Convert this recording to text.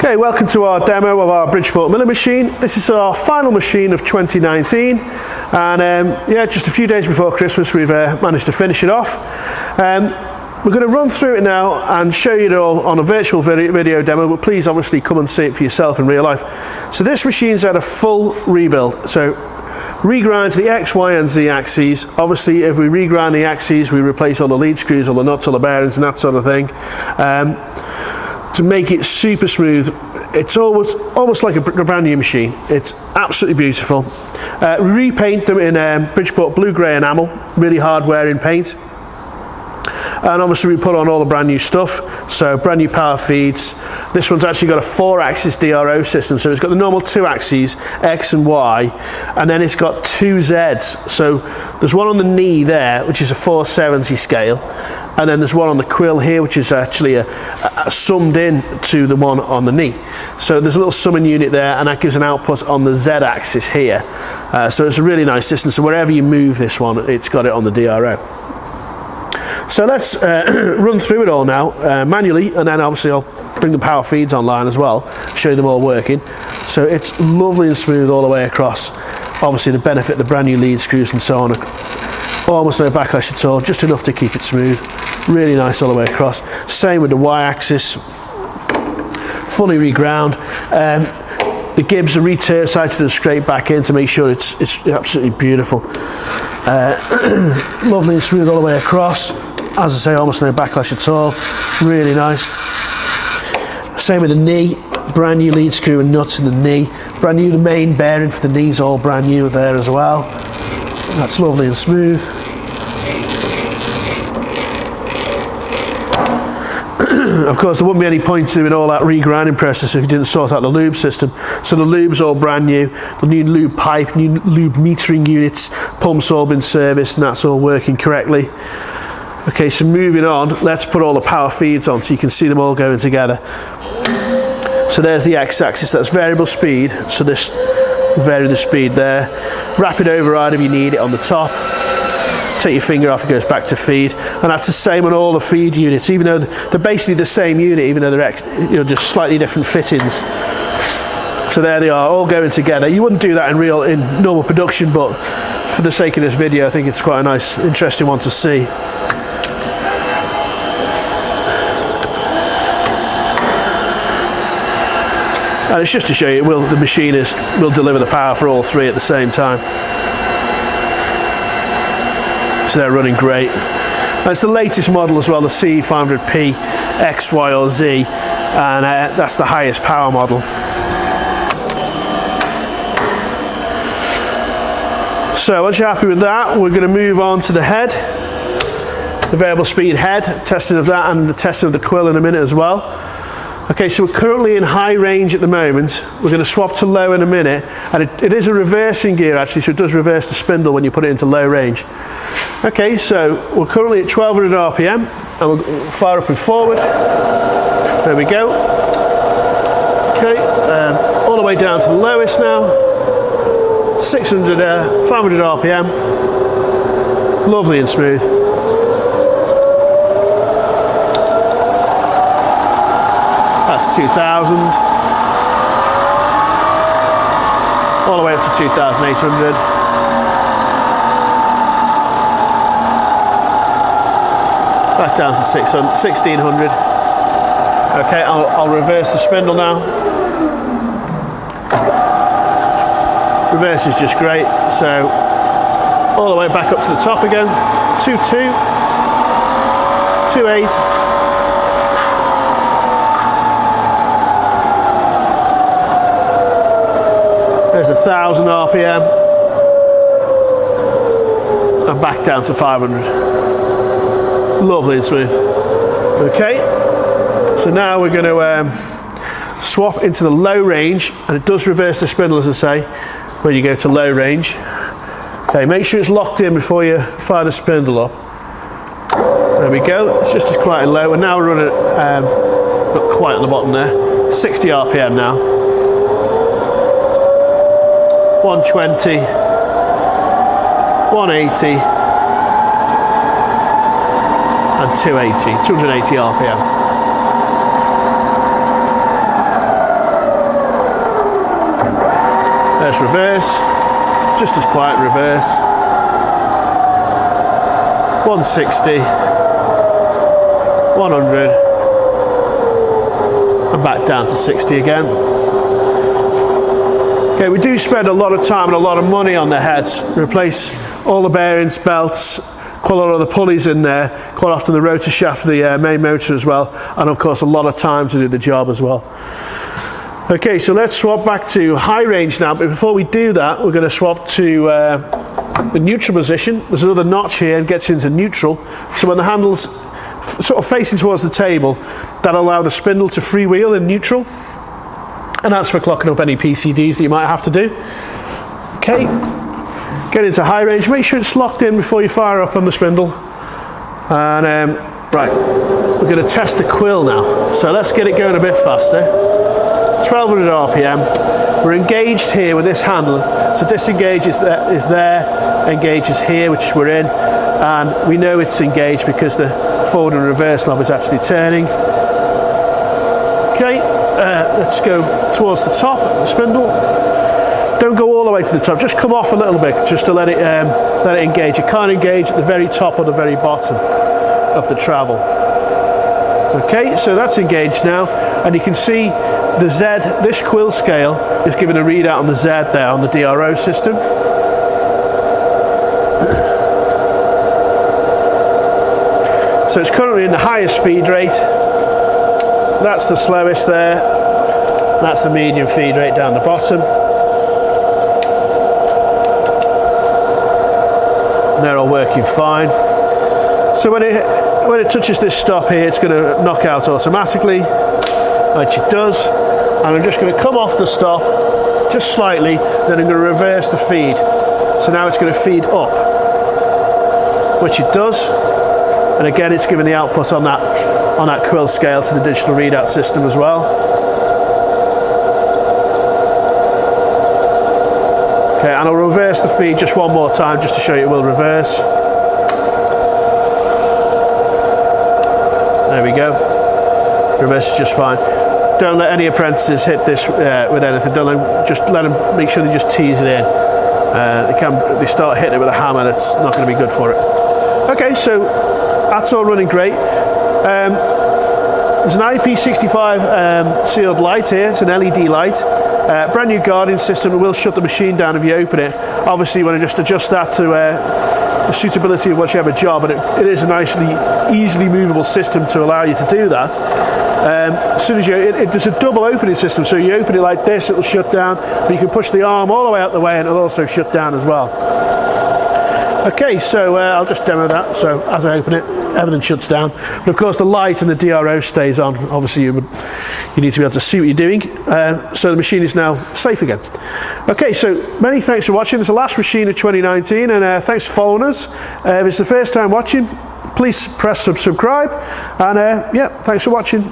Okay, welcome to our demo of our Bridgeport milling machine. This is our final machine of 2019, and yeah, just a few days before Christmas we've managed to finish it off. We're going to run through it now and show you it all on a virtual video demo, but please obviously come and see it for yourself in real life. So this machine's had a full rebuild. So regrind the X, Y and Z axes. Obviously if we regrind the axes, we replace all the lead screws, all the nuts, all the bearings and that sort of thing. To make it super smooth. It's almost like a brand new machine. It's absolutely beautiful. We repaint them in Bridgeport blue grey enamel, really hard wearing paint. And obviously we put on all the brand new stuff, so brand new power feeds. This one's actually got a 4-axis DRO system, so it's got the normal 2 axes, X and Y, and then it's got 2 Zs. So there's one on the knee there, which is a 470 scale, and then there's one on the quill here, which is actually a summed in to the one on the knee. So there's a little summing unit there, and that gives an output on the Z axis here. So it's a really nice system, so wherever you move this one, it's got it on the DRO. So let's run through it all now manually, and then obviously I'll bring the power feeds online as well, show you them all working. So it's lovely and smooth all the way across. Obviously the benefit, the brand new lead screws and so on, almost no backlash at all, just enough to keep it smooth. Really nice all the way across. Same with the Y axis, fully reground. The gibs are re-tersited and straight back in to make sure it's absolutely beautiful. Lovely and smooth all the way across. As I say, almost no backlash at all. Really nice. Same with the knee. Brand new lead screw and nuts in the knee. Brand new the main bearing for the knees, all brand new there as well. That's lovely and smooth. Of course, there wouldn't be any point to doing all that regrinding process if you didn't sort out the lube system. So the lube's all brand new. The new lube pipe, new lube metering units, pumps all been serviced, and that's all working correctly. Okay, so moving on, let's put all the power feeds on so you can see them all going together. So there's the X-axis, that's variable speed. So this vary the speed there. Rapid override if you need it on the top. Take your finger off, it goes back to feed, and that's the same on all the feed units, even though they're basically the same unit, even though they're just slightly different fittings. So there they are, all going together. You wouldn't do that in normal production, but for the sake of this video, I think it's quite a nice, interesting one to see. And it's just to show you the machine will deliver the power for all 3 at the same time. So they're running great. And it's the latest model as well, the C500P X, Y or Z, and that's the highest power model. So once you're happy with that, we're going to move on to the head, the variable speed head, testing of that and the testing of the quill in a minute as well. Okay, so we're currently in high range at the moment. We're going to swap to low in a minute, and it is a reversing gear actually, so it does reverse the spindle when you put it into low range. Okay, so we're currently at 1200 RPM, and we'll fire up and forward. There we go. Okay, all the way down to the lowest now. 500 RPM. Lovely and smooth. That's 2000. All the way up to 2800. Back down to 1600. Okay, I'll reverse the spindle now. Reverse is just great. So all the way back up to the top again. 22, 28. There's 1000 RPM, and back down to 500. Lovely and smooth. Okay, so now we're going to swap into the low range, and it does reverse the spindle, as I say, when you go to low range. Okay, make sure it's locked in before you fire the spindle up. There we go, it's just as quiet and low, and now we're running not quite at the bottom there, 60 RPM now. 120, 180 and 280 RPM. There's reverse, just as quiet reverse. 160, 100, and back down to 60 again. Okay, we do spend a lot of time and a lot of money on the heads. We replace all the bearings, belts, quite a lot of the pulleys in there, quite often the rotor shaft of the main motor as well, and of course a lot of time to do the job as well. Okay, so let's swap back to high range now, but before we do that, we're going to swap to the neutral position. There's another notch here and gets into neutral, so when the handle's sort of facing towards the table, that'll allow the spindle to freewheel in neutral, and that's for clocking up any PCDs that you might have to do. Okay, get into high range, make sure it's locked in before you fire up on the spindle. And right, we're going to test the quill now, so let's get it going a bit faster. 1200 RPM, we're engaged here with this handle, so disengage is there, engage is here, which we're in, and we know it's engaged because the forward and reverse knob is actually turning. Okay, let's go towards the top of the spindle. Don't go all the way to the top, just come off a little bit just to let it engage. It can't engage at the very top or the very bottom of the travel. Okay, so that's engaged now, and you can see the Z, this quill scale is giving a readout on the Z there on the DRO system. So it's currently in the highest feed rate. That's the slowest there. That's the medium feed rate down the bottom. They're all working fine. So when it touches this stop here, it's going to knock out automatically, which it does. And I'm just going to come off the stop just slightly, then I'm going to reverse the feed. So now it's going to feed up, which it does. And again, it's giving the output on that quill scale to the digital readout system as well. Okay, and I'll reverse the feed just one more time just to show you it will reverse. There we go. Reverse is just fine. Don't let any apprentices hit this with anything. Just let them, make sure they just tease it in. They start hitting it with a hammer, that's not going to be good for it. Okay, so that's all running great. There's an IP65 sealed light here. It's an LED light. Brand new guarding system. It will shut the machine down if you open it. Obviously, you want to just adjust that to the suitability of whichever job, and it is a nicely, easily movable system to allow you to do that. As soon as there's a double opening system, so you open it like this, it will shut down, but you can push the arm all the way out the way and it'll also shut down as well. Okay, so I'll just demo that. So as I open it, everything shuts down. But of course the light and the DRO stays on. Obviously you need to be able to see what you're doing. So the machine is now safe again. Okay, so many thanks for watching. It's the last machine of 2019, and thanks for following us. If it's the first time watching, please press subscribe, and yeah, thanks for watching.